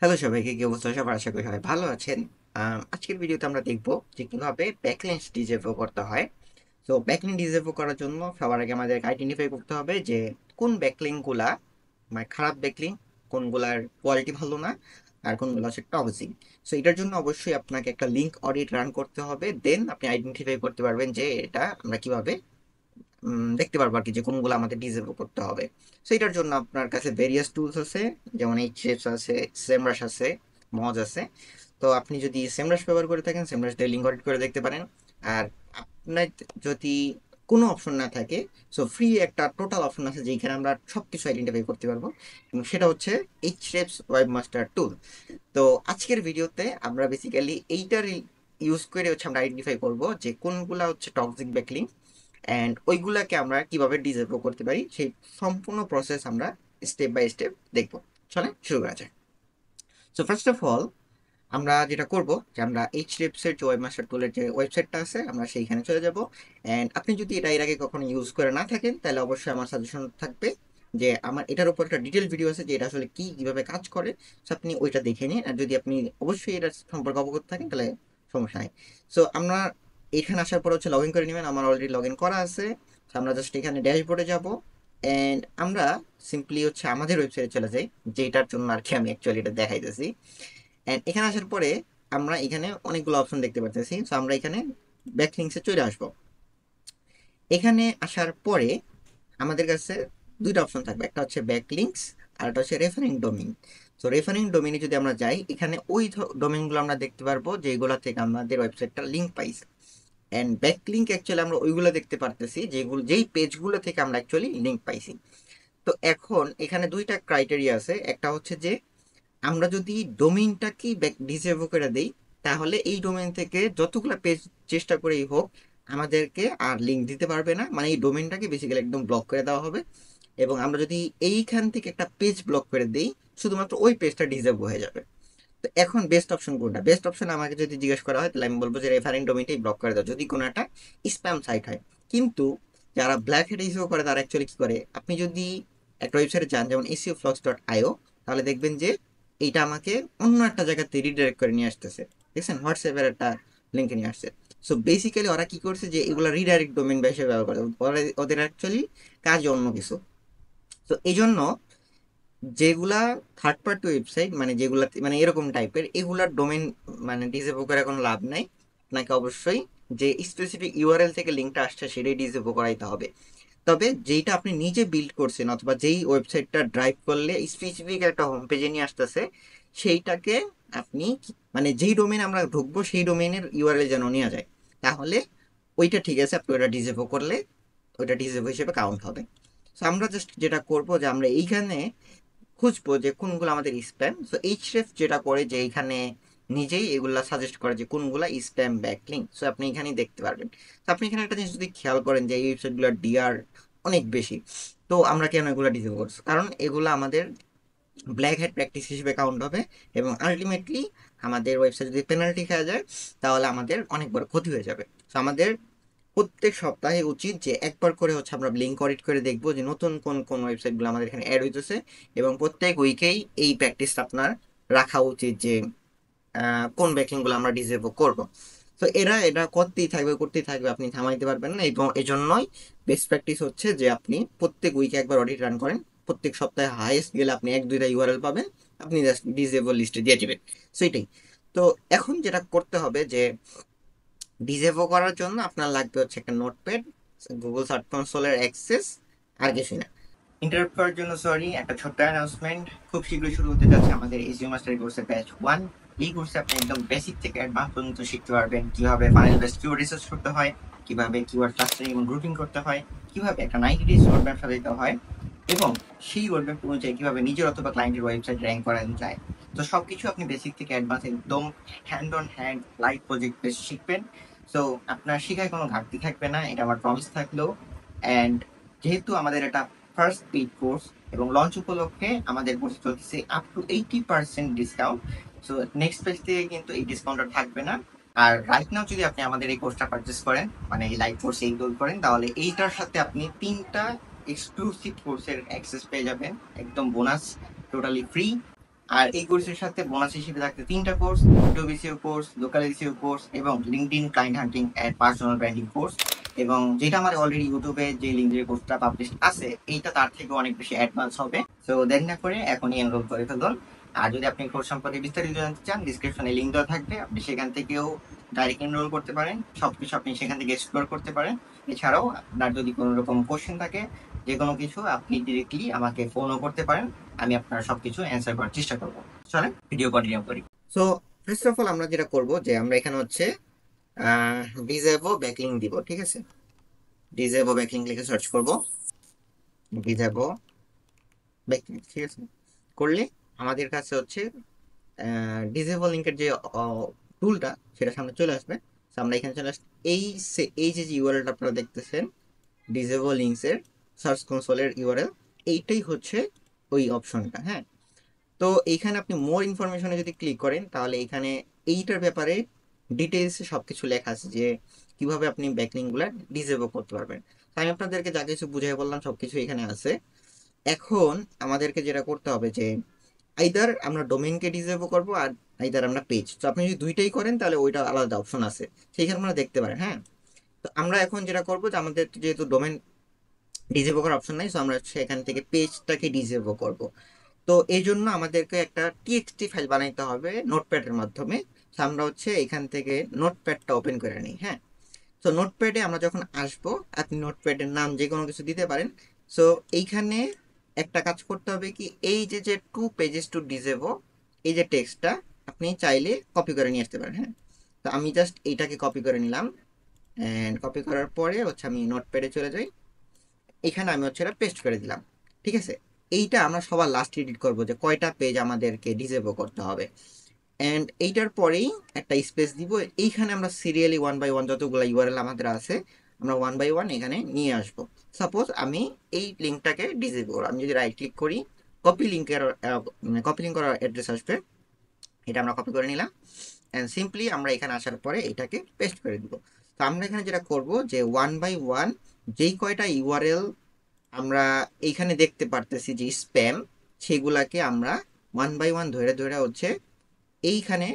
Hello সবাইকে, কি অবস্থা? সবার আশা করি সবাই ভালো আছেন। আজকের ভিডিওতে আমরা দেখব যে কিভাবে ব্যাকলিংকস ডিসেবল করতে হয়। তো ব্যাকলিংক ডিসেবল করার জন্য সবার আগে আমাদেরকে আইডেন্টিফাই করতে হবে যে কোন ব্যাকলিংকগুলা মানে খারাপ ব্যাকলিংক, কোনগুলার কোয়ালিটি ভালো না, আর কোনগুলো হচ্ছে টক্সিক। সো এটার জন্য অবশ্যই আপনাকে একটা লিঙ্ক অডিট রান করতে হবে, দেন আপনি আইডেন্টিফাই করতে পারবেন যে এটা আমরা কিভাবে দেখতে পারবো আর কি, যে কোনগুলো আমাদের ডিসেবল করতে হবে। সো এটার জন্য আপনার কাছে ভেরিয়াস টুলস আছে, যেমন এইচএফস আছে, সেমরাশ আছে, মজ আছে। তো আপনি যদি সেমরাশ ব্যবহার করে থাকেন, সেমরাশ দিয়ে লিঙ্ক অডিট করে দেখতে পারেন। আর আপনার যদি কোনো অপশন না থাকে, সো ফ্রি একটা টোটাল অপশন আছে যেখানে আমরা সব কিছু আইডেন্টিফাই করতে পারবো, এবং সেটা হচ্ছে এইচরেপস ওয়েবমাস্টার টুল। তো আজকের ভিডিওতে আমরা বেসিক্যালি এইটার ইউজ করে হচ্ছে আমরা আইডেন্টিফাই করব যে কোনগুলা হচ্ছে টক্সিক ব্যাকলিংক, অ্যান্ড ওইগুলাকে আমরা কিভাবে ডিসেবল করতে পারি, সেই সম্পূর্ণ প্রসেস আমরা স্টেপ বাই স্টেপ দেখব। চলে শুরু করা যায়। সো ফার্স্ট অফ অল আমরা যেটা করব যে আমরা এইচডিএফসি এর যে ওয়েবমাস্টার টুলের যে ওয়েবসাইটটা আছে আমরা সেইখানে চলে যাব। অ্যান্ড আপনি যদি এটা এর আগে কখনো ইউজ করে না থাকেন, তাহলে অবশ্যই আমার সাজেশন থাকবে যে আমার এটার উপর একটা ডিটেল ভিডিও আছে যে এটা আসলে কি কিভাবে কাজ করে। সো আপনি ওইটা দেখে নিন, আর যদি আপনি অবশ্যই এটার সম্পর্কে অবগত থাকেন তাহলে সমস্যা নেই। সো আমরা এখানে আসার পর হচ্ছে লগ ইন করে নেবেন। আমার অলরেডি লগ ইন করা আছে। So আমরা জাস্ট এখানে ড্যাশবোর্ডে যাব, অ্যান্ড আমরা সিম্পলি হচ্ছে আমাদের ওয়েবসাইটে চলে যাই, যেটার জন্য আর কি আমি অ্যাকচুয়ালি এটা দেখাইতেছি। এন্ড এখানে আসার পরে আমরা এখানে অনেকগুলো অপশন দেখতে পাচ্ছি। সো আমরা এখানে ব্যাকলিংকসে চলে আসবো। এখানে আসার পরে আমাদের কাছে দুইটা অপশন থাকবে, একটা হচ্ছে ব্যাকলিংকস আর একটা হচ্ছে রেফারিং ডোমেইন। তো রেফারিং ডোমেইনে যদি আমরা যাই, এখানে ওই ডোমেইনগুলো আমরা দেখতে পারবো যেগুলো থেকে আমাদের ওয়েবসাইটটা লিঙ্ক পাইছে। এন্ড ব্যাকলিংক অ্যাকচুয়ালি আমরা ওইগুলো দেখতে পারতেছি যেই পেজগুলো থেকে আমরা অ্যাকচুয়ালি লিঙ্ক পাইছি। তো এখন এখানে দুইটা ক্রাইটেরিয়া আছে। একটা হচ্ছে যে আমরা যদি ডোমেইনটাকে ডিসেবল করে দেই, তাহলে এই ডোমেইন থেকে যতগুলো পেজ চেষ্টা করেই হোক আমাদেরকে আর লিঙ্ক দিতে পারবে না, মানে এই ডোমেইনটাকে বেসিক্যালি একদম ব্লক করে দেওয়া হবে। এবং আমরা যদি এইখান থেকে একটা পেজ ব্লক করে দেই, শুধুমাত্র ওই পেজটা ডিসেবল হয়ে যাবে। তো এখন বেস্ট অপশন কোনটা? বেস্ট অপশন আমাকে যদি জিজ্ঞেস করা হয়, তাহলে আমি বলবো যে রেফারিং ডোমেইনটাই ব্লক করে দাও যদি কোনো একটা স্প্যাম সাইট হয়। কিন্তু যারা ব্ল্যাক হেড ইস্যু করে তারা অ্যাকচুয়ালি কি করে, আপনি যদি একটা ওয়েবসাইটে যান যেমন SEOflux.io, তাহলে দেখবেন যে এইটা আমাকে অন্য একটা জায়গাতে রিডাইরেক্ট করে নিয়ে আসতেছে। দেখছেন, হোয়াটসঅ্যাপের একটা লিঙ্কে নিয়ে আসছে। সো বেসিক্যালি ওরা কি করছে যে এগুলো রিডাইরেক্ট ডোমেইন হিসেবে ব্যবহার করে, ওদের অ্যাকচুয়ালি কাজ অন্য কিছু। তো এই জন্য যেগুলা থার্ড পার্টি ওয়েবসাইট, মানে যেগুলা মানে এরকম টাইপের, এগুলার ডোমেন মানে ডিসেবল করে কোনো লাভ নাই। আপনাকে অবশ্যই যে স্পেসিফিক ইউআরএল থেকে লিঙ্কটা আসছে সেটাই ডিসেবল করাইতে হবে। তবে যেইটা আপনি নিজে বিল্ড করছেন অথবা যেই ওয়েবসাইটটা ড্রাইভ করলে স্পেসিফিক একটা হোম পেজে নিয়ে আসতেছে, সেইটাকে আপনি মানে যেই ডোমেন আমরা ঢুকবো সেই ডোমেনের ইউআরএল যেন নেওয়া যায়, তাহলে ওইটা ঠিক আছে। আপনি ওটা ডিসেবল করলে ওইটা ডিসেবল হিসেবে কাউন্ট হবে। সো আমরা জাস্ট যেটা করবো যে আমরা এইখানে খুঁজবো যে কোনগুলো আমাদের স্প্যাম। সো এইচরেফ যেটা করে যে এখানে নিজেই এগুলা সাজেস্ট করে যে কোনগুলা স্প্যাম ব্যাকলিংক। সো আপনি এখানেই দেখতে পারবেন। তো আপনি এখানে একটা জিনিস যদি খেয়াল করেন যে এই ওয়েবসাইটগুলোর ডিআর অনেক বেশি। তো আমরা কেন এগুলো ডিসেবল করছি? কারণ এগুলো আমাদের ব্ল্যাক হ্যাট প্র্যাকটিস হিসেবে কাউন্ট হবে, এবং আলটিমেটলি আমাদের ওয়েবসাইট যদি পেনাল্টি খাওয়া যায় তাহলে আমাদের অনেক বড় ক্ষতি হয়ে যাবে। তো আমাদের প্রত্যেক সপ্তাহে উচিত যে একবার করে হচ্ছে আমরা লিঙ্ক অডিট করে দেখবো যে নতুন কোন কোন ওয়েবসাইটগুলো আমাদের এখানে অ্যাড হইতেছে, এবং প্রত্যেক উইকেই এই প্র্যাকটিসটা আপনার রাখা উচিত যে কোন ব্যাকিংগুলো আমরা ডিসেবল করব। তো এরা এটা করতেই থাকবে, আপনি থামাইতে পারবেন না। এবং এজন্যই বেস্ট প্র্যাকটিস হচ্ছে যে আপনি প্রত্যেক উইকে একবার অডিট রান করেন। প্রত্যেক সপ্তাহে হাইয়েস্ট গেলে আপনি এক দুইটা ইউআরএল পাবেন, আপনি জাস্ট ডিসেবল লিস্টে দিয়ে দিবেন। সেটাই। তো এখন যেটা করতে হবে যে ডিসেবল করার জন্য আপনার লাগবে হচ্ছে একটা নোটপ্যাড, গুগল সার্চ কনসোলের অ্যাক্সেস, আর কিছু না। ইন্টারাপ্ট করার জন্য সরি, একটা ছোট্ট অ্যানাউন্সমেন্ট। খুব শীঘ্রই শুরু হতে যাচ্ছে আমাদের এসইও মাস্টার কোর্সের ব্যাচ 1। এই কোর্সে আপনি একদম বেসিক থেকে অ্যাডভান্স পর্যন্ত শিখতে পারবেন কিভাবে ফানেল বেসড কিওয়ার্ড রিসার্চ করতে হয়, কিভাবে কিওয়ার্ড ক্লাস্টারিং এবং গ্রুপিং করতে হয়, কিভাবে একটা 90 ডেজ রোডম্যাপ সাজাতে হয়, এবং সেই রোডম্যাপ অনুযায়ী কিভাবে নিজের অথবা ক্লায়েন্টের ওয়েবসাইট র্যাঙ্ক করানো যায়। তো সবকিছু আপনি বেসিক থেকে অ্যাডভান্স একদম hand on hand live project base শিখবেন। সো আপনার শেখায় কোনো ঘাটতি থাকবে না, এটা আমার প্রমিস থাকলো। অ্যান্ড যেহেতু আমাদের এটা ফার্স্ট পেইড কোর্স এবং লঞ্চ উপলক্ষে আমাদের কোর্স চলতেছে up to 80% discount. So next page থেকে কিন্তু এই ডিসকাউন্টটা থাকবে না। আর রাইট নাও যদি আপনি আমাদের এই কোর্সটা পারচেস করেন, মানে এই লাইভ কোর্স এনরোল করেন, তাহলে এইটার সাথে আপনি 3টা এক্সক্লুসিভ কোর্সের অ্যাক্সেস পেয়ে যাবেন একদম বোনাস, টোটালি ফ্রি। আর এই কোর্সের সাথে বোনাস হিসেবে থাকতে 3টা course, YouTube SEO course, local SEO course এবং LinkedIn client hunting and personal branding course. এবং যেটা আমার অলরেডি ইউটিউবে যে লিঙ্কের কোর্সটা পাবলিশ আছে, এইটা তার থেকে অনেক বেশি অ্যাডভান্স হবে। সো দেরি না করে এখনই এনরোল করে ফেলুন। আর যদি আপনি কোর্স সম্পর্কে বিস্তারিত জানতে চান, ডিসক্রিপশনে লিঙ্ক দেওয়া থাকবে, আপনি সেখান থেকেও ডাইরেক্ট এনরোল করতে পারেন। সবকিছু আপনি সেখান থেকে এক্সপ্লোর করতে পারেন। এছাড়াও আপনার যদি কোনো রকম কোশ্চেন থাকে, যে কোনো কিছু, আপনি ডিরেক্টলি আমাকে ফোনও করতে পারেন। আমি আপনার সবকিছু অ্যান্সার করার চেষ্টা করবো। চলেন ভিডিও কন্টিনিউ করি। সো ফার্স্ট অফ অল আমরা যেটা করব, যে আমরা এখানে হচ্ছে ডিজেবো ব্যাকলিং দিব। ঠিক আছে, ডিজেবো ব্যাকলিং লিখে সার্চ করব, ডিজেবো ব্যাকলিং। ঠিক আছে, করলে আমাদের কাছে হচ্ছে ডিজেবল লিঙ্কের যে টুলটা, সেটা সামনে চলে আসবে। So, আমরা এখানে চলে আসবে। এই যে ইউআরএলটা আপনারা দেখতেছেন, ডিজেবল লিঙ্কসের সার্চ কনসোলের ইউআরএল, এইটাই হচ্ছে ওই অপশনটা। হ্যাঁ, তো এইখানে আপনি মোর ইনফরমেশনে যদি ক্লিক করেন, তাহলে এখানে এইটার ব্যাপারে ডিটেলসে সবকিছু লেখা আছে, যে কিভাবে আপনি ব্যাকলিংগুলো ডিসেবল করতে পারবেন। তো আমি আপনাদেরকে যা কিছু বুঝিয়ে বললাম সবকিছু এখানে আছে। এখন আমাদেরকে যেটা করতে হবে, যে আইদার আমরা ডোমেইনকে ডিসেবল করবো, আর আইদার আমরা পেজ। তো আপনি যদি দুইটাই করেন, তাহলে ওইটা আলাদা অপশন আছে, সেইখানে আপনারা দেখতে পারেন। হ্যাঁ, তো আমরা এখন যেটা করবো, যে আমাদের যেহেতু ডোমেইন ডিসেবল করার অপশন নাই, তো আমরা সেখান থেকে পেজটাকে ডিসেবল করব। তো এই জন্য আমাদেরকে একটা টিএক্সটি ফাইল বানাইতে হবে নোটপ্যাডের মাধ্যমে। তো আমরা হচ্ছে এখান থেকে নোটপ্যাডটা ওপেন করে নিই। হ্যাঁ, তো নোটপ্যাডে আমরা যখন আসবো, আপনি নোটপ্যাডের নাম যে কোনো কিছু দিতে পারেন। সো এইখানে একটা কাজ করতে হবে কি, এই যে যে 2 pages to disable, এই যে টেক্সটটা আপনি চাইলে কপি করে নিয়ে আসতে পারেন। হ্যাঁ, তো আমি জাস্ট এইটাকে কপি করে নিলাম, অ্যান্ড কপি করার পরে হচ্ছে আমি নোটপ্যাডে চলে যাই। এখানে আমি হচ্ছে এটা পেস্ট করে দিলাম। ঠিক আছে, এইটা আমরা সবার লাস্ট এডিট করব, যে কয়টা পেজ আমাদেরকে ডিসেবল করতে হবে। অ্যান্ড এইটার পরেই একটা স্পেস দিব। এইখানে আমরা সিরিয়ালি 1 by 1 যতগুলো ইউআরএল আমাদের আছে, আমরা 1 by 1 এখানে নিয়ে আসবো। সাপোজ আমি এই লিঙ্কটাকে ডিসেবল করব, আমি যদি রাইট ক্লিক করি, কপি লিঙ্কের কপি লিঙ্ক করার অ্যাড্রেস আসবে, এটা আমরা কপি করে নিলাম। অ্যান্ড সিম্পলি আমরা এখানে আসার পরে এটাকে পেস্ট করে দিব। তো আমরা এখানে যেটা করব, যে 1 by 1 যেই কয়টা ইউআরএল আমরা এইখানে দেখতে পারতেছি যে স্প্যাম, সেগুলাকে আমরা 1 by 1 ধরে ধরে হচ্ছে এইখানে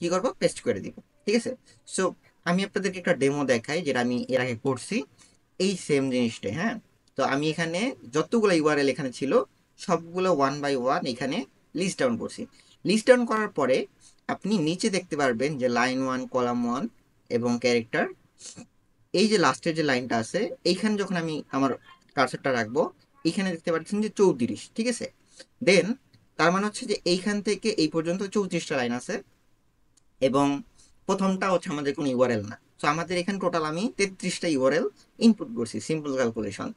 কি করব, পেস্ট করে দিব। ঠিক আছে, সো আমি আপনাদেরকে একটা ডেমো দেখাই, যেটা আমি এর আগে করছি এই সেম জিনিসটাই। হ্যাঁ, তো আমি এখানে যতগুলো ইউআরএল এখানে ছিল, সবগুলো 1 by 1 এখানে লিস্ট ডাউন করছি। লিস্ট ডাউন করার পরে আপনি নিচে দেখতে পারবেন যে লাইন 1, কলাম 1 এবং ক্যারেক্টার, এই যে লাস্টের যে লাইনটা আছে, এইখানে যখন আমি আমার কার্সারটা রাখবো, এইখানে দেখতে পাচ্ছেন যে 34। ঠিক আছে, দেন তার মানে হচ্ছে যে এইখান থেকে এই পর্যন্ত 34টা লাইন আছে, এবং প্রথমটা হচ্ছে আমাদের কোনো ইউআরএল না। তো আমাদের এখানে টোটাল আমি 33টা ইউআরএল ইনপুট করছি, সিম্পল ক্যালকুলেশন,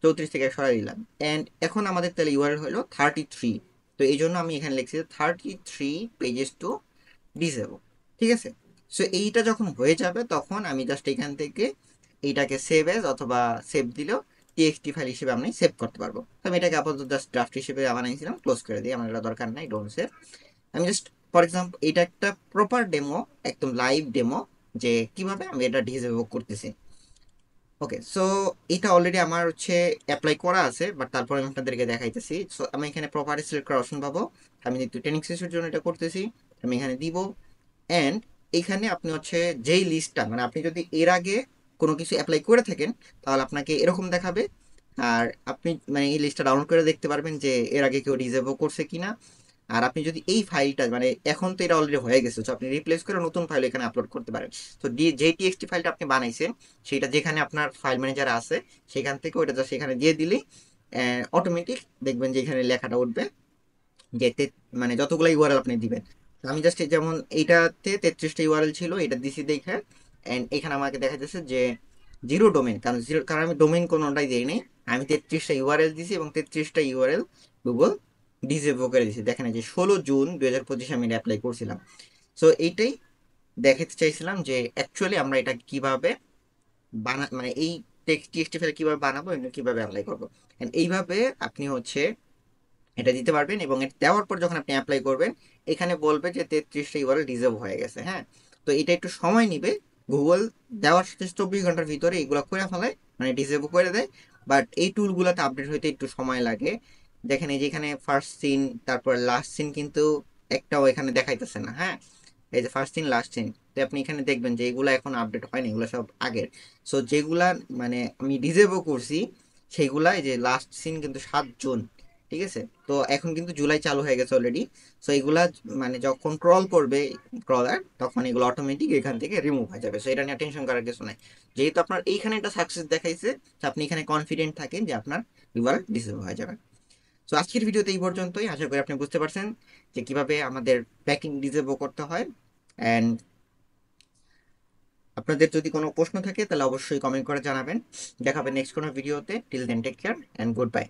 34 থেকে সরাই দিলাম। অ্যান্ড এখন আমাদের তাহলে ইউআরএল হলো 33। তো এই জন্য আমি এখানে লিখছি 33 pages to disable। ঠিক আছে, সো এইটা যখন হয়ে যাবে, তখন আমি জাস্ট এখান থেকে এইটাকে সেভ এজ অথবা সেভ দিলেও টিএক্সটি ফাইল হিসেবে আমি সেভ করতে পারবো। তো আমি এটাকে আপাতত জাস্ট ড্রাফট হিসেবে বানাইছিলাম, ক্লোজ করে দিই, আমার এটা দরকার নাই, ডোন্ট সেভ। আমি জাস্ট ফর এক্সাম্পল এটা একটা প্রপার ডেমো, একদম লাইভ ডেমো, যে কিভাবে আমি এটা ডিসেবল করতেছি। ওকে, সো এটা অলরেডি আমার হচ্ছে অ্যাপ্লাই করা আছে, বাট তারপরে আমি আপনাদেরকে দেখাইতেছি। সো আমি এখানে প্রপার্টি সিলেক্ট করার অপশন পাবো। আমি যেহেতু ট্রেনিং সেশনের জন্য এটা করতেছি, আমি এখানে দিব। অ্যান্ড এখানে আপনি হচ্ছে যেই লিস্টটা, মানে আপনি যদি এর আগে কোনো কিছু অ্যাপ্লাই করে থাকেন, তাহলে আপনাকে এরকম দেখাবে। আর আপনি মানে এই লিস্টটা ডাউনলোড করে দেখতে পারবেন যে এর আগে কেউ ডিসেবল করছে কিনা। আর আপনি যদি এই ফাইলটা, মানে এখন তো এটা অলরেডি হয়ে গেছে, তো আপনি রিপ্লেস করে নতুন ফাইল এখানে আপলোড করতে পারেন। তো যে টিএক্সটি ফাইলটা আপনি বানাইছেন, সেটা যেখানে আপনার ফাইল ম্যানেজার আছে, সেখান থেকে ওইটা জাস্ট এখানে দিয়ে দিলেই অটোমেটিক দেখবেন যে এখানে লেখাটা উঠবে, যে মানে যতগুলো ইউআরএল আপনি দিবেন। তো আমি জাস্ট যেমন এইটাতে 33টা ইউআরএল ছিল, এটা দিছি দেখে, অ্যান্ড এখানে আমাকে দেখা যাচ্ছে যে জিরো ডোমেন, কারণ আমি ডোমেন কোনোটাই দিই নাই। আমি 33টা ইউআরএল দিছি, এবং 33টা ইউআরএল গুগল ডিসেবল করে দিছি। দেখেন এই যে 16 জুন 2025 আমি অ্যাপ্লাই করছিলাম। সো এইটাই দেখাতে চাইছিলাম, যে অ্যাকচুয়ালি আমরা এটা কিভাবে মানে এই টিএক্সটি ফাইল কিভাবে বানাবো এবং কিভাবে অ্যাপ্লাই করবো। এইভাবে আপনি হচ্ছে এটা দিতে পারবেন, এবং এটা দেওয়ার পর যখন আপনি অ্যাপ্লাই করবেন, এখানে বলবে যে 33টা ইউআরএল রিজার্ভ হয়ে গেছে। হ্যাঁ, তো এটা একটু সময় নিবে, গুগল দেওয়ার সাথে 24 ঘন্টার ভিতরে এগুলো করে ফেলায়, মানে ডিসেবল করে দেয়। বাট এই টুলগুলোতে আপডেট হইতে একটু সময় লাগে। দেখেন এই যে এখানে ফার্স্ট সিন তারপর লাস্ট সিন কিন্তু একটাও এখানে দেখাইতেছে না। হ্যাঁ, এই যে ফার্স্ট সিন লাস্ট সিন, তো আপনি এখানে দেখবেন যে এগুলা এখন আপডেট হয়নি, এগুলো সব আগের। সো যেগুলা মানে আমি ডিজেবল করছি সেগুলা, এই যে লাস্ট সিন কিন্তু 7 জুন, ঠিক আছে? তো এখন কিন্তু জুলাই চালু হয়ে গেছে অলরেডি। সো এগুলা মানে যখন ক্রল করবে ক্রলার, তখন এগুলো অটোমেটিক এখান থেকে রিমুভ হয়ে যাবে। সো এটা নিয়ে টেনশন করার কিছু নাই। যেহেতু আপনার এইখানে একটা সাকসেস দেখাইছে, তো আপনি এখানে কনফিডেন্ট থাকেন যে আপনার রিভার ডিসেবল হয়ে যাবে। সো আজকের ভিডিওতে এই পর্যন্তই। আশা করি আপনি বুঝতে পারছেন যে কিভাবে আমাদের প্যাকিং ডিসেবল করতে হয়। অ্যান্ড আপনাদের যদি কোনো প্রশ্ন থাকে তাহলে অবশ্যই কমেন্ট করে জানাবেন। দেখা হবে নেক্সট কোনো ভিডিওতে। Till then take care and good by.